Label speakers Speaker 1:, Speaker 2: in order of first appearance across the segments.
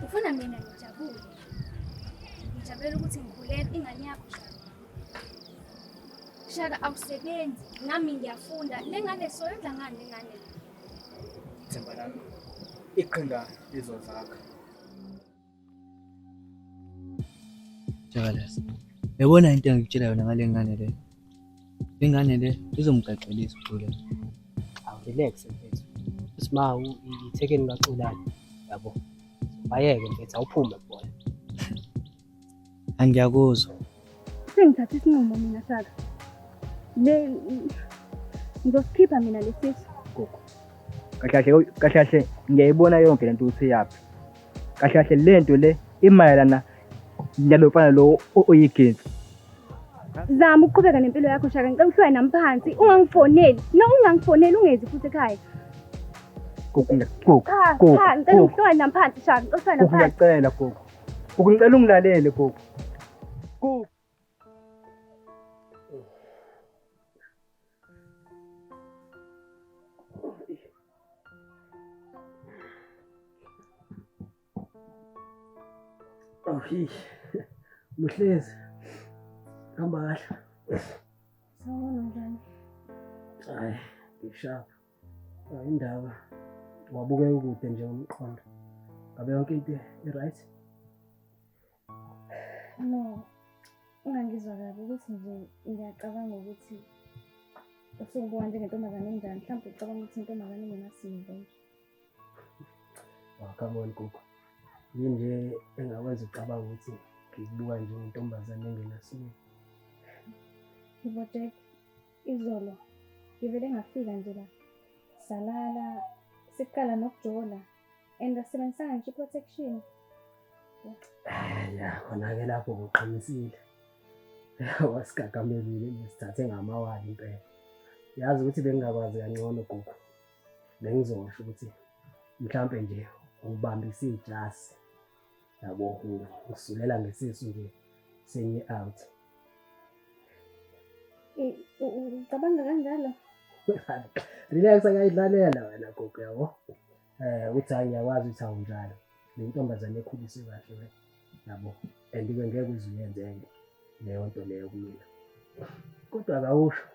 Speaker 1: Ngifuna mina ngijabule. Ngijabule ukuthi ngikhulele ingane yakho Shaka. Shaka awusebenzi, nami ngiyafunda. Le ngane soyenza ngani le ngane?
Speaker 2: Themba lami. Iqhinga lizozakha.
Speaker 3: Jakalasi. Yabona into engikutshela yona ngale ngane le. Le ngane le izomgaqelisa uCula.
Speaker 4: Relax mfethu. Isimawu ithekeni kaCulani yabo. Bayeke mfethu awuphume bona.
Speaker 3: Angiyakuzwa.
Speaker 1: Sengithatha isinqumo mina Shaka. Ngizosikhipha mina lesisu.
Speaker 2: Gogo. Kahle ngiyayibona yonke lento uthi yaphi. Kahle lento le imayelana nalofana lo oyigenzi.
Speaker 1: Zama ukuqhubeka nempilo yakho Shaka, ngicela uhlale nami phansi. Ungangifoneli. No ungangifoneli ungezi futhi ekhaya.
Speaker 2: Gogo.
Speaker 1: Ngicela uhlale nami phansi Shaka, ngicela uhlale nami phansi.
Speaker 2: Ngiyacela gogo. Gogo ngicela ungilalele gogo. Gogo.
Speaker 4: Oh, Muhlezi. Hamba kahle.
Speaker 1: Sawubona njani?
Speaker 4: Hayi, ngishapha. Indaba wabuke ukude nje umqondo. Ngabe yonke into i-right?
Speaker 1: No. Ungangizwa kabi ukuthi nje ngiyacabanga ukuthi usukubona njengentombazane enjani. Mhlawumbe ucabanga ukuthi intombazane engenasimbo nje.
Speaker 4: Come on gogo. Yini nje engakwenza ucabanga ukuthi ngikubuka njengentombazane engenasimbo?
Speaker 1: Jack, izolo ngivele ngafika nje la. Salala, siqala nokujola. And asebenzisanga nje protection.
Speaker 4: Ya, khona-ke lapho kuqinisile. Wasigagamezile nesithathe ngamawali impela. Yazi ukuthi bengingakwazi kangcono gogo. Bengizosho ukuthi mhlampe nje ubambise ijasi. Yabo usulela ngesisu nje senye out.
Speaker 1: Ucabanga kanjalo?
Speaker 4: Relax akayidlalela wena gogo yabo. Uthi ngiyakwazi ukuthi awunjalo. Le ntombazane ekhuliswe kahle wena. Yabo. And-ke ngeke uzuyenze leyo nto leyo kumina. Kodwa akawusho.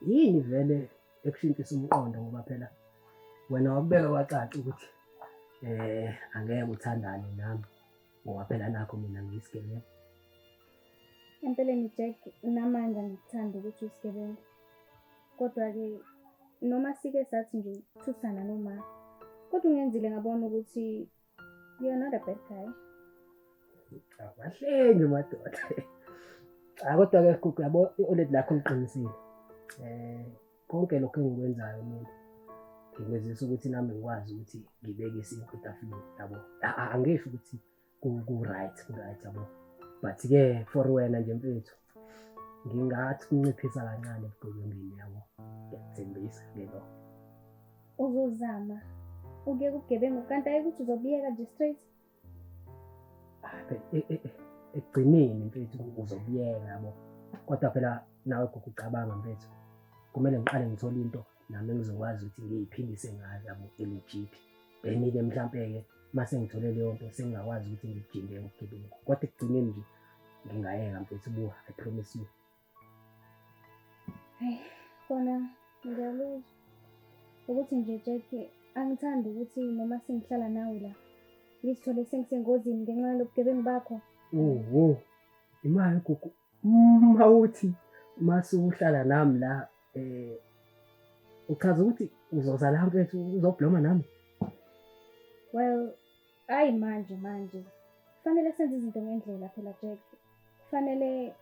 Speaker 4: Yini vele ekushintshisa umqondo ngoba phela wena wakubeka kwacaca ukuthi angeke uthandane nami ngoba phela nakho mina ngiyisigebengu.
Speaker 1: Empeleni Jack, namanje ngikuthanda ukuthi usigebengu. Kodwa-ke noma sike sathi nje thusana noma kodwa ungenzile ngabona ukuthi you're not a bad guy.
Speaker 4: Abahlengi madoda. Kodwa-ke gogo yabo i-olet lakho liqinisile. Konke lokho engikwenzayo mina ngikwenzisa ukuthi nami ngikwazi ukuthi ngibeke isinto etafuleni yabo. Angisho ukuthi ku-right yabo. But-ke for wena nje mfethu ngingathi kunciphisa kancane ebugebengini yabo. Ngiyakuthembisa ngelo.
Speaker 1: Uzozama ukuyeka ubugebengu kanti ayikuthi uzobiyeka nje straight.
Speaker 4: Ekugcineni mfethu uzobiyeka yabo. Kodwa phela nawe gogo ucabanga mfethu. Kumele ngiqale ngithole into nami engizokwazi ukuthi ngiyiphindise ngayo yabo legit. Beni-ke mhlampe-ke mase ngithole leyo nto sengingakwazi ukuthi ngijinde ubugebengu. Kodwa ekugcineni nje ngingayeka mfethu buka, I promise you.
Speaker 1: Hayi, khona ngiyaluzwa. Ukuthi nje Jack, angithandi ukuthi noma sengihlala nawe la ngizithole sengisengozini ngenxa yalobugebengu bakho.
Speaker 4: Imali gogo. Mawuthi mase uhlala nami la uchaza ukuthi uzoza la mfethu uzobloma nami.
Speaker 1: Well, hayi manje kufanele senze izinto ngendlela phela Jack. Kufanele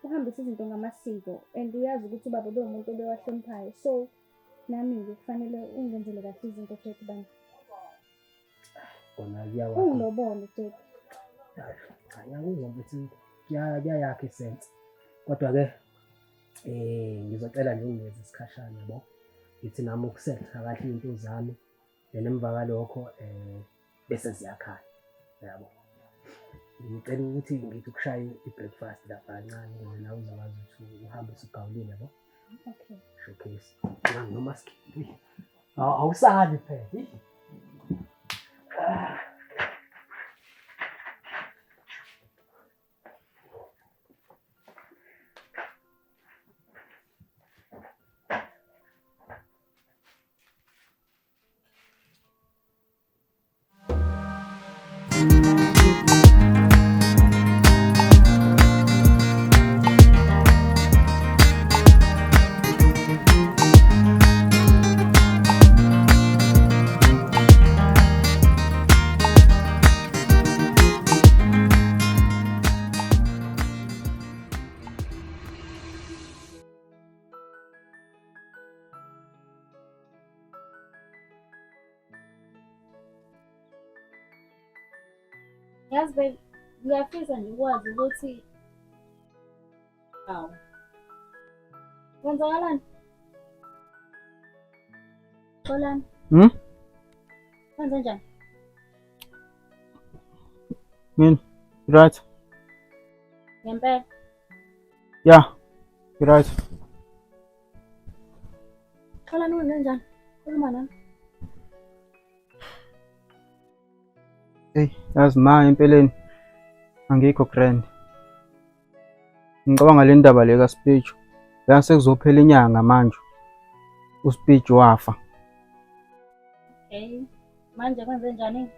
Speaker 1: uhambise izinto ngamasiko and uyazi ukuthi ubaba umuntu obewahloniphayo. So nami-ke kufanele ungenzele kahle izinto Jack bani.
Speaker 4: Kona kuyawa.
Speaker 1: Ungilobole Jack.
Speaker 4: Ngiyakuzwa ukuthi kuyayakha isense. Kodwa-ke ngizocela nje ungeze isikhashana yabo. Ngithi nami ukusetha kahle into zami. Nemva kalokho bese ziyakhaya yabo. Ngicela ukuthi ngithi ukushaye i-breakfast lapha kancane ukuze nawe uzokwazi ukuthi uhambe usugawulile yabo.
Speaker 1: Okay.
Speaker 4: Showcase. Noma sikhi. Awusali phela.
Speaker 1: Yazi babe, ngiyafisa nje ukwazi ukuthi awu. Kwenzakalani? Xolani, kwenze njani?
Speaker 5: Mina, right?
Speaker 1: Ngempela.
Speaker 5: Yeah, right.
Speaker 1: Xolani kwenze njani? Khuluma nami.
Speaker 5: Hey, yazi ma empeleni angikho grand. Ngicabanga le ndaba le kaSpeech. La sekuzophela inyanga manje. uSpeech wafa.
Speaker 1: Okay. Manje kwenze njani?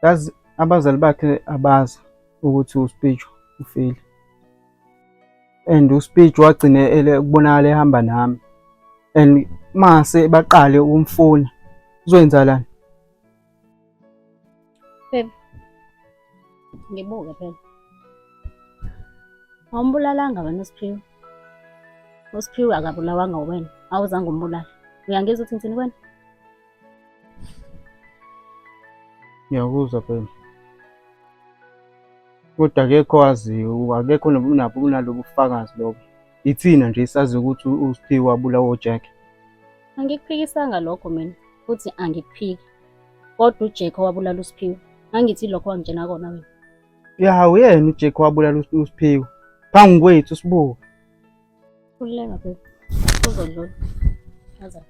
Speaker 5: Yazi abazali bakhe abazi ukuthi uSpeech ufile. And uSpeech wagcine kubonakala ehamba nami. And mase baqale ukumfuna. Uzoyenza
Speaker 1: Babe. Ngibuke phela. Awumbulalanga wena uSiphiwe. uSiphiwe akabulawanga wena. Awuzange umbulala. Uyangizwa ukuthi ngithini kwena?
Speaker 5: Ngiyakuzwa phela. Kodwa akekho waziyo, akekho unalobu bufakazi lobo. Ithina nje sazi ukuthi uSiphiwe wabulawa uJack.
Speaker 1: Angikuphikisanga lokho mina. Futhi angikuphiki. Kodwa uJack owabulala uSiphiwe. Angithi lokho wangitshena kona wena.
Speaker 5: Ya uyena uJack wabulala uSiphiwe. Phangi kwethu sibuka.
Speaker 1: Khululeka babe. Uzodlula. Aza.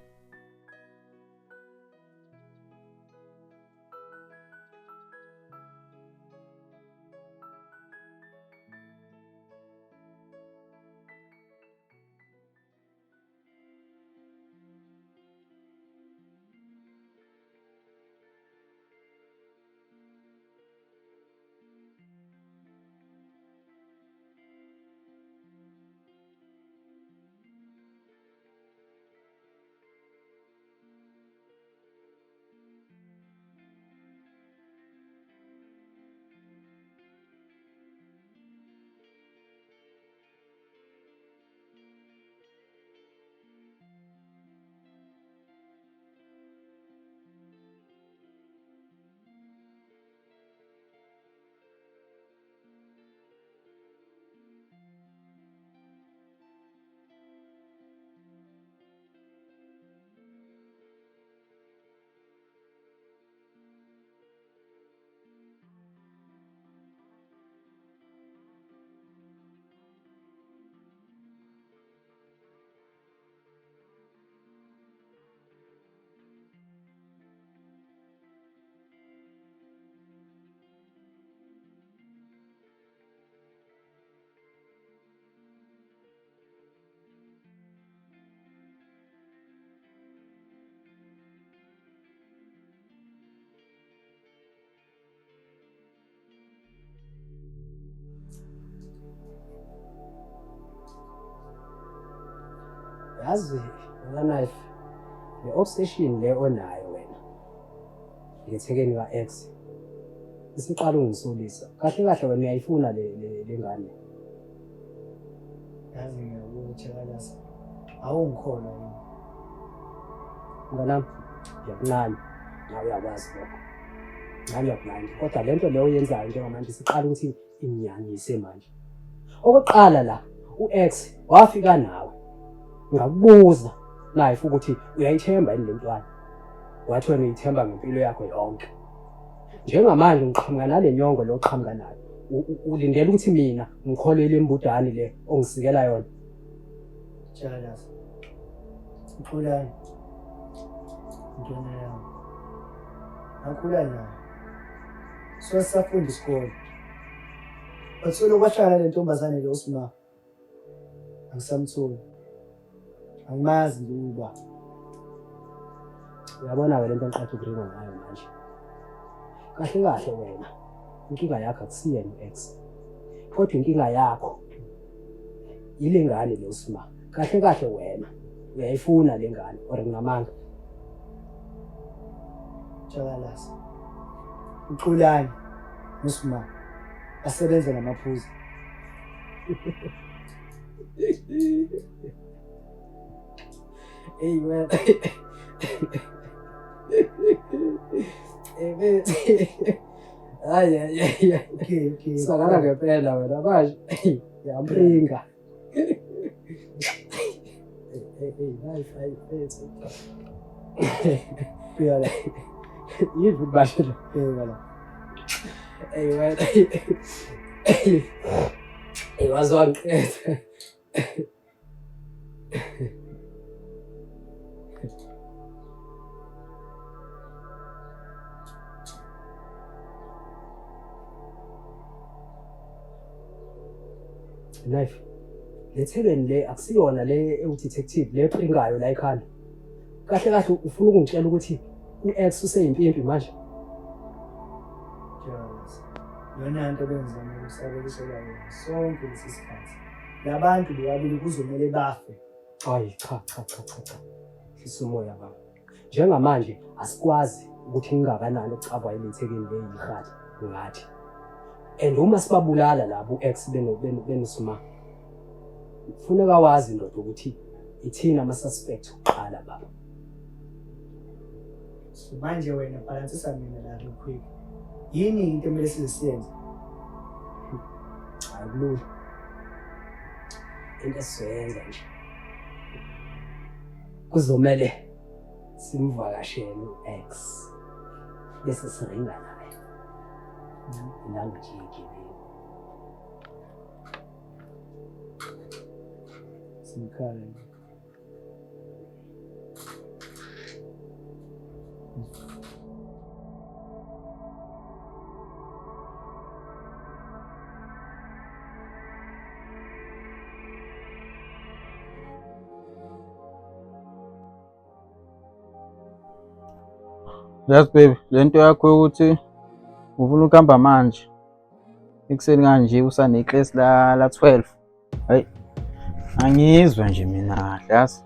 Speaker 4: Yazi Knife, le obsession le onayo wena ngethekeni ka-X isiqala ungisolisa kahle kahle wena uyayifuna le ngane.
Speaker 6: Yazi ngiyakuthi kalasa awungikholwa yini
Speaker 4: Mnganami ngiyakunani nawe uyakwazi lokho nami uyakunani kodwa lento leyo oyenzayo njengamanje siqala ukuthi imnyanyise manje. Okokuqala la u-X wafika nawe ngakubuza Knife ukuthi uyayithemba yini le ntwana wathi wena uyithemba ngempilo yakho yonke. Njengamanje ngiqhamuka nale nyongo lo oqhamuka nayo ulindele ukuthi mina ngikholele embudani le ongisikela yona.
Speaker 6: Chakalasa uxolani ntwana yami akhula nayo sisafunda isikole bathole ukwahlala le ntombazane le uSima angisamtholi angimazi luba.
Speaker 4: Uyabona-ke lento engiqatha ukulima ngayo manje kahle kahle wena inkinga yakho akusiyena u-X kodwa inkinga yakho yile ngane le uSima. Kahle kahle wena uyayifuna le ngane or nginamanga.
Speaker 6: Chakalasa uxolani uSima asebenza namaphuzu
Speaker 4: Hey man Okay. Sakala ngempela wena manje. Yamringa. Piyala. Yivi bashela piyala. Wena. Wazwangiqeda. Life. Lethekeni le akusiyona le ewu-detective le epringayo la ekhanda. Kahle kahle ufuna ukungitshela ukuthi u-X useyimpimpi manje.
Speaker 6: Charles, yona into benzima ukusabekisela yona sonke lesi sikhathi. Labantu bobabili kuzomela bafe.
Speaker 4: Hayi cha. Sisumoya baba. Njengamanje asikwazi ukuthi ingakanani ukucabwa yilethekeni le yihadi ngathi. And uma sibabulala labo u-X benisima. Kufuneka wazi ndoda ukuthi ithina ama-suspect uqala baba.
Speaker 6: So manje wena balansisa mina la quick. Yini into emele siyenze?
Speaker 4: Akulula. Into esiyenza nje. Kuzomela simvakashele u-X. Bese siringa naye. Language
Speaker 6: Simkhala.
Speaker 5: Yes baby, lento yakho ukuthi ufuna ukuhamba manje. Ekuseni kanje usane class la 12. Hayi. Angizwa nje mina, yazi.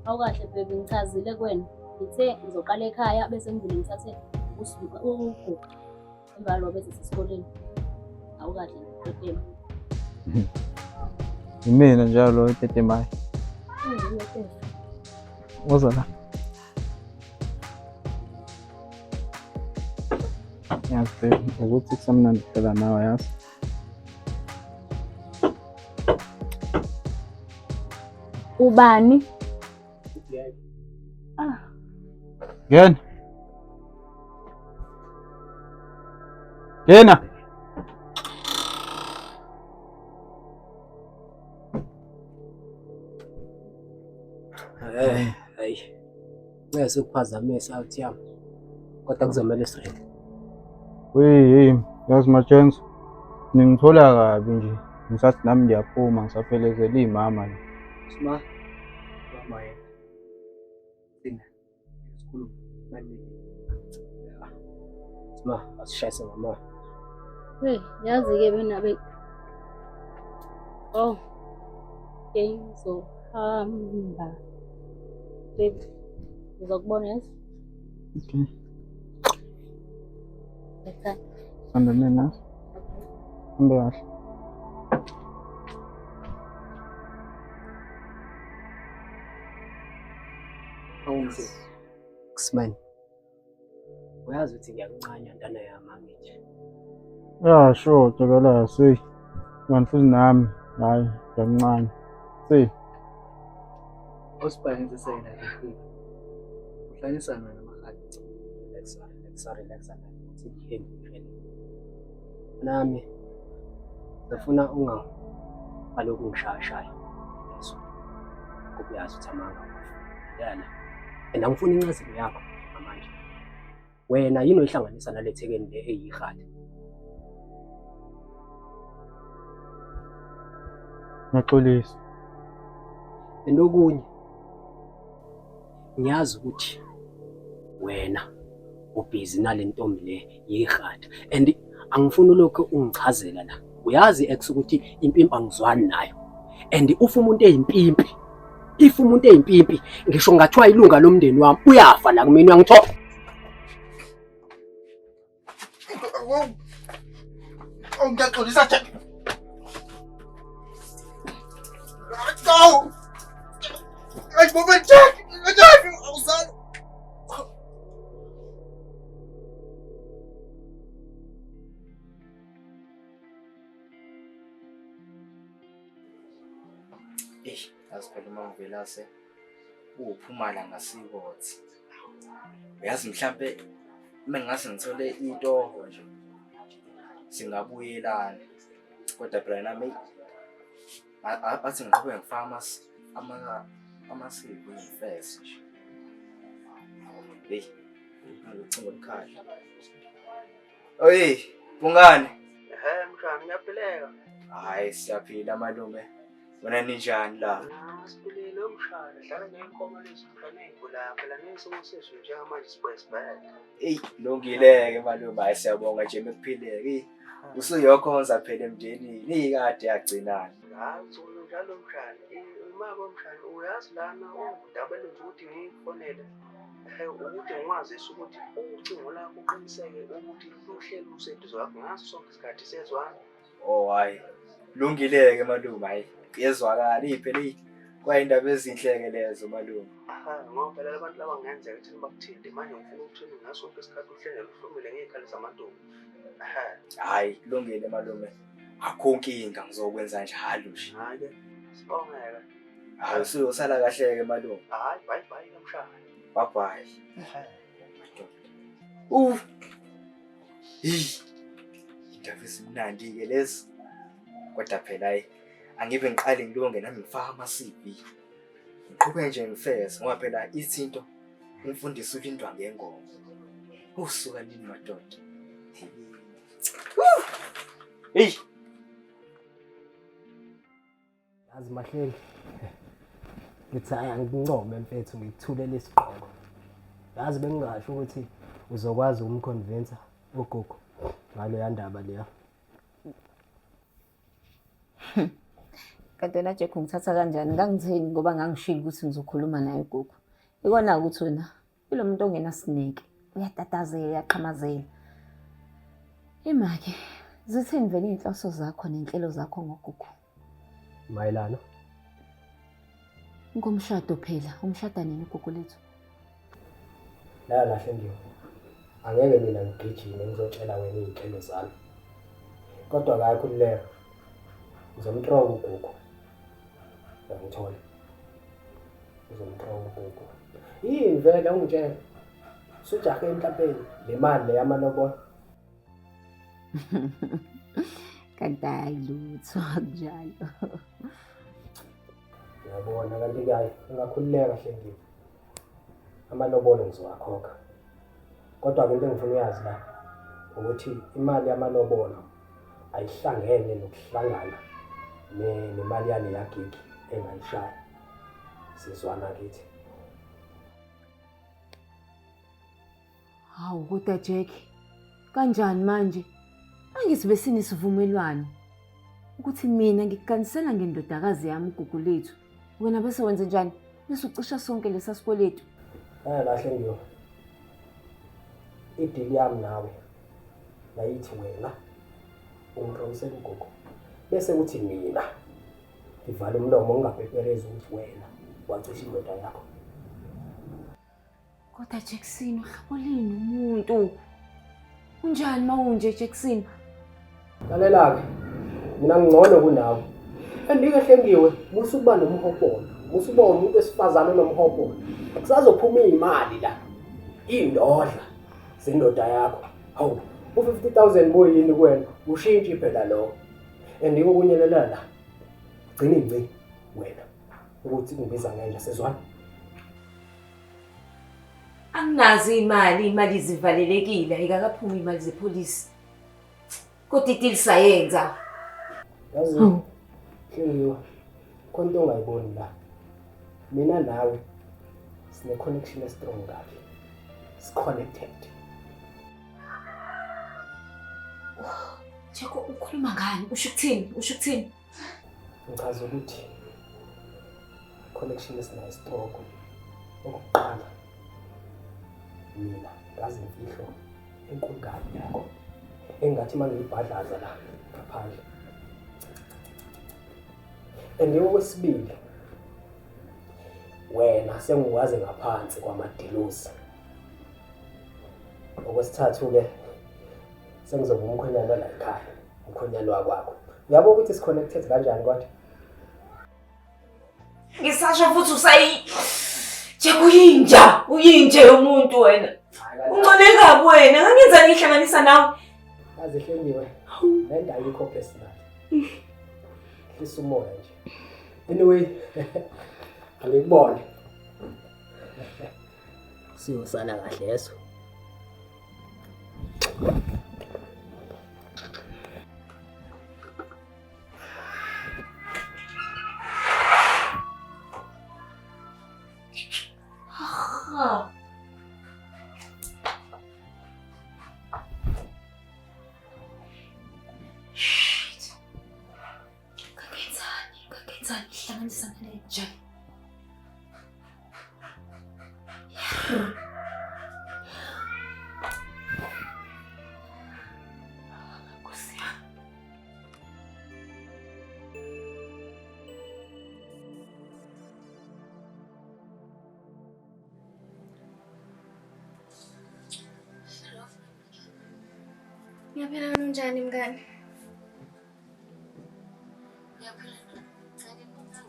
Speaker 7: Awukahle baby ngichazile kuwena. Ngithe ngizoqala ekhaya bese ngivile ngithathe usuka ugugu. Embalo bese sesikoleni. Awukahle baby.
Speaker 5: Imina njalo itete mayi. Wozala. Yes baby, ukuthi kusamnandi phela nawe yazi.
Speaker 7: Ubani?
Speaker 5: Ngena. Ngena.
Speaker 4: Hayi. Ngeke ukuphazamisa out yami. Kodwa kuzomela siringe.
Speaker 5: Hey, yazi Machenzo. Ningithola kabi nje. Ngisathi nami ngiyaphuma ngisafelezela imama la.
Speaker 2: Sima. Mama yena. Sina. Isikhulu manje.
Speaker 4: Sima, asishayise mama.
Speaker 7: Hey, yazi-ke benabe. Oh. Ngizohamba. Baby. Ngizokubona yazi?
Speaker 5: Okay.
Speaker 7: Okay.
Speaker 5: Sandane na. Hambe kahle.
Speaker 4: Awumse. Kusmani. Uyazi ukuthi ngiyakuncanya ntana yami ngithi.
Speaker 5: Yeah, sure, Jabala, see. Man futhi nami, hayi, ngiyancane. See.
Speaker 2: Osibhayenze sena lekhulu. Uhlalisana namahadi.
Speaker 4: Relax. Nami ngifuna balokhu ngishaya. Yeso. Kuba yazi ukuthi amanga. Yana. And angifuni incazelo yakho manje. Wena yini oyihlanganisa nalethekeni le eyihadi?
Speaker 5: Ngaxolisa.
Speaker 4: Endokunye. Ngiyazi ukuthi wena ubhizi nalentombi le yihadi and angifuni lokho ungichazela la. Uyazi ex ukuthi impimpi angizwani nayo. And ufa umuntu eyimpimpi. If umuntu eyimpimpi ngisho ngathiwa ilunga lomndeni wami uyafa la kumina uyangithola.
Speaker 8: Ngiyaxolisa Jack. Go. Ay, moment Jack. Awuzani.
Speaker 2: yazi phela uma ngivela se uphuma la ngasikothi. Uyazi mhlambe mengase ngithole into nje singabuyelana. Kodwa phela nami athi ngiqhubeke ngifama amasiko first nje. Hey, ngicela ukukhala. Oyi, Bungane.
Speaker 9: Mshana ngiyaphileka.
Speaker 2: Hayi siyaphila malume. Wena ninjani la?
Speaker 9: Siphilile mshana, hlala ngeenkomo lezi mfaneko la, phela nesimo seshu njengamanje sibhayisibhayela.
Speaker 2: Ey, lungileke malume, hayi siyabonga nje mekuphileke. Usuyokhonza phela emndenini, ikade yagcinana.
Speaker 9: Hayi uzona njalo mshana. Imako mshana uyazi lana udabela nje ukuthi ngifonele. Ukuthi ngwazisa ukuthi ucingo lakho uqiniseke ukuthi luhleli luseduze kwakho ngaso sonke isikhathi sezwana.
Speaker 2: Oh hayi. Lungileke malume, hayi. Yezwakala iphela kwayindaba ezinhleke lezo malume.
Speaker 9: Ngoba phela abantu laba ngenzeka ukuthi bakuthinte manje ngifuna ukuthini ngaso sonke isikhathi uhlele luhlumile ngezikhali zamantombi.
Speaker 2: Hayi, kulungile malume. Akho nkinga ngizokwenza njalo nje.
Speaker 9: Hayi, sibongeke.
Speaker 2: Hayi usala kahle ke malume.
Speaker 9: Hayi, bye mshana.
Speaker 2: Bye bye. Indaba esimnandi ke lezi. Kodwa phela hayi angibe ngiqale ngilonge nami ngifaka ama-CV. Ngiqhubeke nje ngifeze ngoba phela izinto umfundisi ulindwa ngengoma. Usuka nini madoda? Hey.
Speaker 4: Yazi Mahleli. Ngithi angincome mfethu ngikuthulele isiqhoko. Yazi bengingasho ukuthi uzokwazi ukumconvince ugogo ngalo yandaba leya.
Speaker 10: Kanti wena Jack ungithatha kanjani? Ngangitheni ngoba ngangishilo ukuthi ngizokhuluma naye ugogo. Ikona ukuthi wena ilo muntu ongena sineke, uyatatazela, uyaqhamazela. Imake, zithini vele inhloso zakho nenhlelo zakho ngogogo?
Speaker 4: Mayelana
Speaker 10: Ngomshado phela, umshada nini ugogo lethu?
Speaker 4: la kahle ngiyo. Angeke mina ngigijime ngizotshela wena izinhlelo zami. Kodwa akayikhululeka. Ngizomthola ugogo. Ngithola. Ngizomthola ugogo. Yini vele ungitshela? Sujahe emhlabeni le mali yamalobolo.
Speaker 10: Kanti ayilutho kunjalo.
Speaker 4: Yabona kanti kayi ungakhululeka hle ngiyo. Amalobolo ngizowakhokha. Kodwa into engifuna uyazi la ukuthi imali yamalobolo ayihlangene nokuhlangana nemali yale yagigi engayishaya. Sizwana kithi.
Speaker 10: Hawu kodwa Jack, kanjani manje? Angithi besinesivumelwano ukuthi mina ngikukanisela ngendodakazi yami ugogo lethu. Wena bese wenze njani? Bese ucisha sonke lesa sikweletu.
Speaker 4: Lahle ngiyo. Ideal yami nawe nayithi wena ungiqonisela ugogo. Bese uthi mina ngivala umlomo ngingabhepereza ukuthi wena wacisha indoda yakho.
Speaker 10: Kodwa Jackson uhlabolini umuntu. Unjani mawunje Jackson?
Speaker 4: Lalela-ke, mina ngcono kunawe. Andikahle ngiwe, musu kuba nomhobolo. Musu ubona umuntu wesifazane onomhobolo. Kusazophuma imali la. Indodla zendoda yakho. Hawu, u50,000 boyini kwena, ushintshi phela lo. Andike kunyelela la. Gcina ingci wena ukuthi ngibiza nganje sezwana.
Speaker 10: Anginazi imali zivalelekile, ayikakaphumi imali zepolisi. Kodwa idili sayenza.
Speaker 4: Yazi, Hlengiwe, konke ongayiboni la. Mina nawe sine connection strong kabi. Connected.
Speaker 10: Jaco ukhuluma ngani? Usho ukuthini?
Speaker 4: Ngichaza ukuthi connection esinayo strong. Okuqala mina ngazi imfihlo enkulu kabi yakho. Engathi manje ngibhadlaza la ngaphandle. Okwesibili wena sengiwazi ngaphansi kwamadilosi. Okwesithathu ke sengizoba umkhonyana la ekhaya, umkhonyana wakwakho. Uyabo ukuthi si connected kanjani kodwa?
Speaker 10: Ngisasho futhi uyinja yomuntu wena. Uncane kabi wena, ngangenzani ngihlanganisa nawe?
Speaker 4: Kaze hleniwe. Le ndawo ayikho personal. Hlisa umoya nje. Anyway, angikubone. Siyosala kahle yeso.
Speaker 10: Ngangenzani ngihlanganisa nale njani?
Speaker 1: Ngiyaphila kanjani mngani?
Speaker 7: Ngiyaphila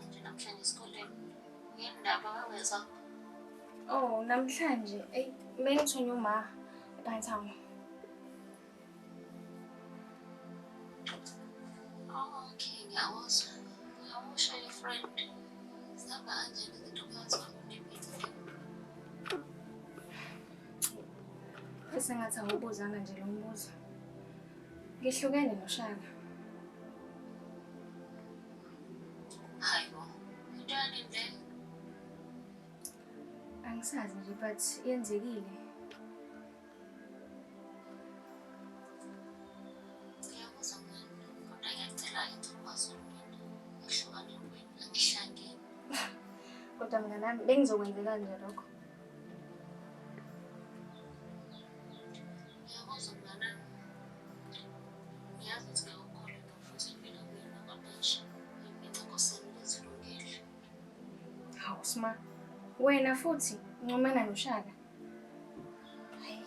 Speaker 7: nje namhlanje esikoleni. Ngiyindaba waweza.
Speaker 1: Oh, namhlanje bengithunywe uma ePinetown.
Speaker 7: Oh, okay, ngiyawuzwa. Ngiyawusha friend. Sihamba kanjani izinto phakathi kwami nePiet?
Speaker 1: Bese ngathi awubuzanga nje lo mbuzo. Ngihlukene noShaka.
Speaker 7: Hayibo. Intoni nje?
Speaker 1: Angisazi nje but yenzekile.
Speaker 7: Ngiyakuzwa mngani. Kodwa ngiyacela ithubazo mina. Ngihlukane wena, angihlangene.
Speaker 1: Kodwa mnganami bengizokwenzela nje lokho.
Speaker 7: Ngiyakuzwa mngani. Ngiyazi ukuthi ngiyakukholwa futhi impilo mina kodwa nje ngiphethe nkosini lezilungile.
Speaker 1: Hawu Sma, wena futhi uncomana noShaka. Hayi,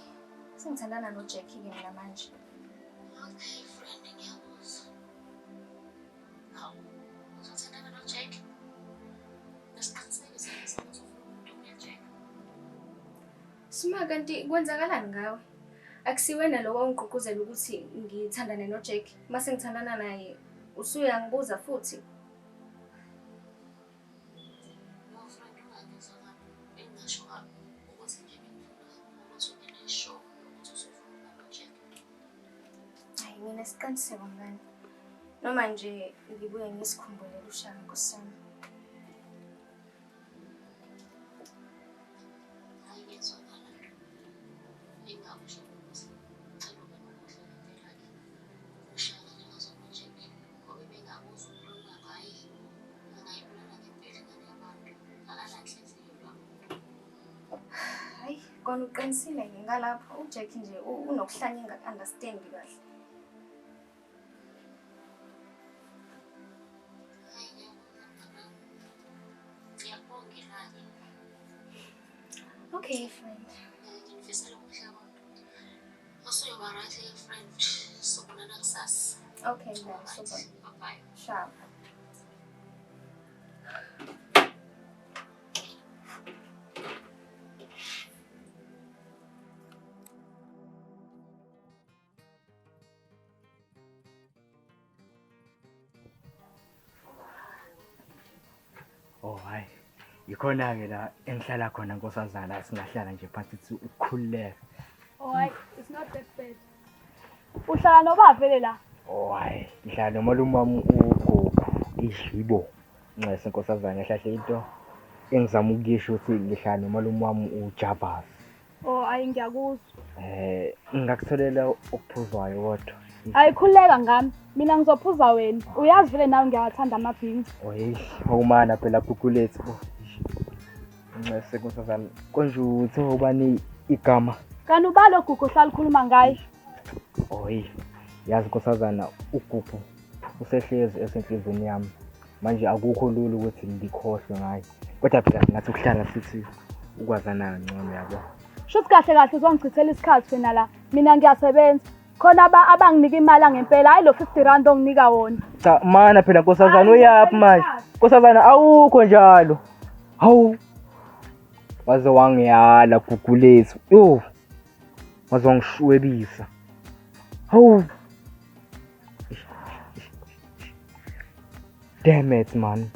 Speaker 1: sengithandana noJackie ke mina manje.
Speaker 7: Okay, friend, ngiyakuzwa. Hawu, uzothandana noJack? Nesiqinisekiso sokuthi ufuna umuntu onguJack.
Speaker 1: Sma, kanti kwenzakalani ngawe? Akusiwena lo wawungigqugquzela ukuthi ngithandane noJack. Mase ngithandana naye, usuyangibuza futhi. Hayi, mina siqiniseko mngani. Noma nje ngibuye ngisikhumbulele uShaka Nkosi yami. Hayi, kona uqinisile ngalapho uJack nje unokuhlanya engaku-understand kahle. Okay, friend. Okay, then, super.
Speaker 7: Bye.
Speaker 1: Sharp.
Speaker 2: Oh hayi. Ikhona ke la engihlala khona Nkosazana singahlala nje phansi ukuthi ukukhululeke.
Speaker 1: Oh hayi, it's not that bad. Uhlala noba vele la?
Speaker 2: Oh hayi, ngihlala nomalume wami uGogo Ishibo. Nxa Nkosazana ehlahle into engizama ukuyisho ukuthi ngihlala nomalume wami uJabas.
Speaker 1: Oh hayi ngiyakuzwa.
Speaker 2: Ngingakutholela okuphuzwayo kodwa.
Speaker 1: Ayikhuleka ngami. Mina ngizophuza wena. Uyazi vele nawe ngiyathanda amabhinzi.
Speaker 2: Oyi, awumana phela Gugulethu. Nxa Nkosazana konje uthe ubani igama.
Speaker 1: Kanti ubalo Gugu ohlala ukhuluma ngaye.
Speaker 2: Oyi, yazi Nkosazana uGugu usehlezi esenhlizweni yami. Manje akukho lula ukuthi ngikhohlwe ngaye. Kodwa phela ngathi ukuhlala sithi ukwazana ngcono yabo.
Speaker 1: Shuthi kahle kahle uzongichithela isikhathi wena la. Mina ngiyasebenza. Khona abanginika imali angempela hayi lo 50 rand onginika wona.
Speaker 2: Cha mana phela Nkosazana uyaphi manje?
Speaker 3: Nkosazana awukho njalo. Hawu. Waze wangiyala Gugulethu. Yo. Waze wangishwebisa. Hawu. Damn it man.